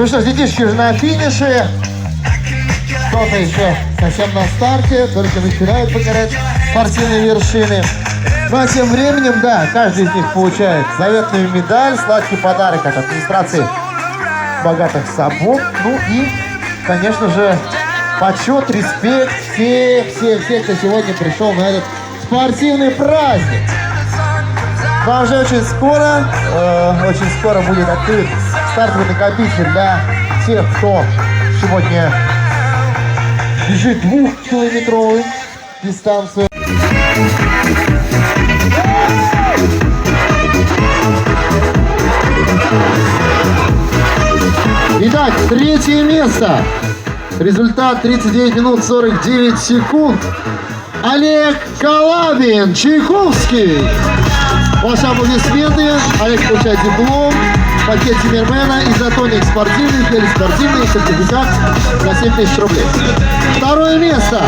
Ну что ж, детишки уже на финише. Кто-то еще совсем на старте, только начинают покорять спортивные вершины. Ну а тем временем, да, каждый из них получает заветную медаль, сладкий подарок от администрации богатых собак. Ну и, конечно же, почет, респект всех, кто сегодня пришел на этот спортивный праздник. Ну а уже очень скоро будет открыт стартовый накопитель для тех, кто сегодня бежит 2-километровую дистанцию. Итак, третье место. Результат 39 минут 49 секунд. Олег Калабин, Чайковский. Ваши аплодисменты. Олег получает диплом, пакет Тиммермена, изотоник спортивный, гель спортивный, сертификат на 7 тысяч рублей. Второе место.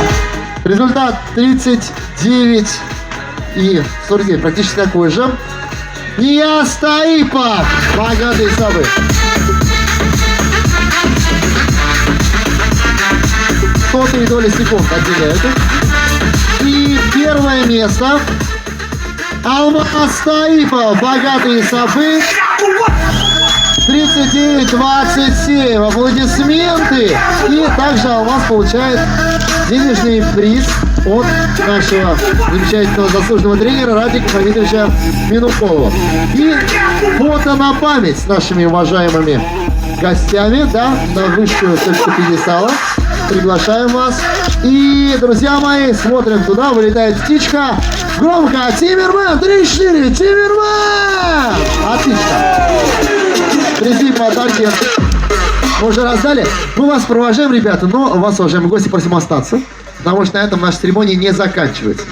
Результат 39 и 49, практически такой же. Нияз Таипов, богатые собы. Сотые доли секунд отделяют их. И первое место. Алмаз Таипов, богатые собы. 39-27. Аплодисменты. И также Алмаз получает денежный приз от нашего замечательного заслуженного тренера Радика Хамитовича Минукова. И фото на память с нашими уважаемыми гостями, да, на высшую точку пьедестала. Приглашаем вас. И, друзья мои, смотрим туда, вылетает птичка. Громко, Тиммермен, 3-4, Тиммермен! Отлично. Призы, подарки мы уже раздали. Мы вас провожаем, ребята, но вас, уважаемые гости, просим остаться, потому что на этом наша церемония не заканчивается.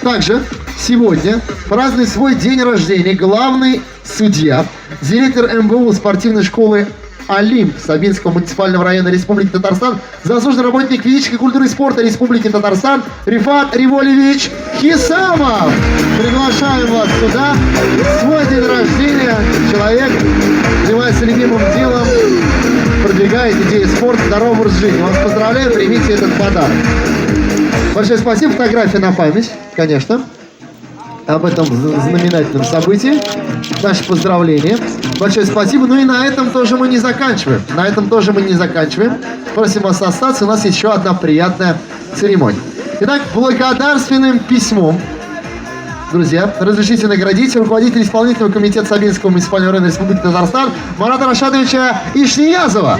Также сегодня празднует свой день рождения главный судья, директор МБУ спортивной школы «Олимп» Сабинского муниципального района Республики Татарстан, заслуженный работник физической культуры и спорта Республики Татарстан Рифат Риволевич Хисамов. Приглашаем вас сюда. Свой день рождения человек занимается любимым делом, продвигает идеи спорта, здорового образа жизни. Вас поздравляю, примите этот подарок. Большое спасибо. Фотография на память, конечно, об этом знаменательном событии. Наши поздравления. Большое спасибо. Ну и на этом тоже мы не заканчиваем. Просим вас остаться. У нас еще одна приятная церемония. Итак, благодарственным письмом, друзья, разрешите наградить руководителя исполнительного комитета Сабинского муниципального района Республики Татарстан Марата Рашадовича Ишниязова.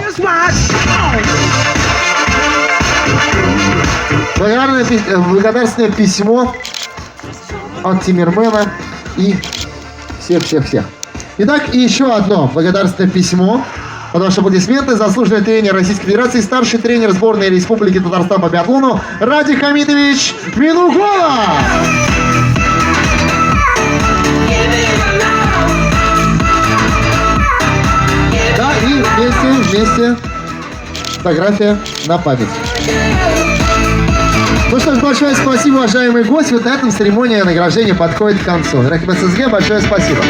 Благодарственное письмо от Тиммермена и всех. Итак, и еще одно благодарственное письмо. Под ваши аплодисменты заслуженный тренер Российской Федерации, старший тренер сборной Республики Татарстан по биатлону Радик Хамитович Минукова. Да, и вместе фотография на память. Ну что ж, большое спасибо, уважаемые гости. Вот на этом церемония награждения подходит к концу. Рахмет ССГ, большое спасибо.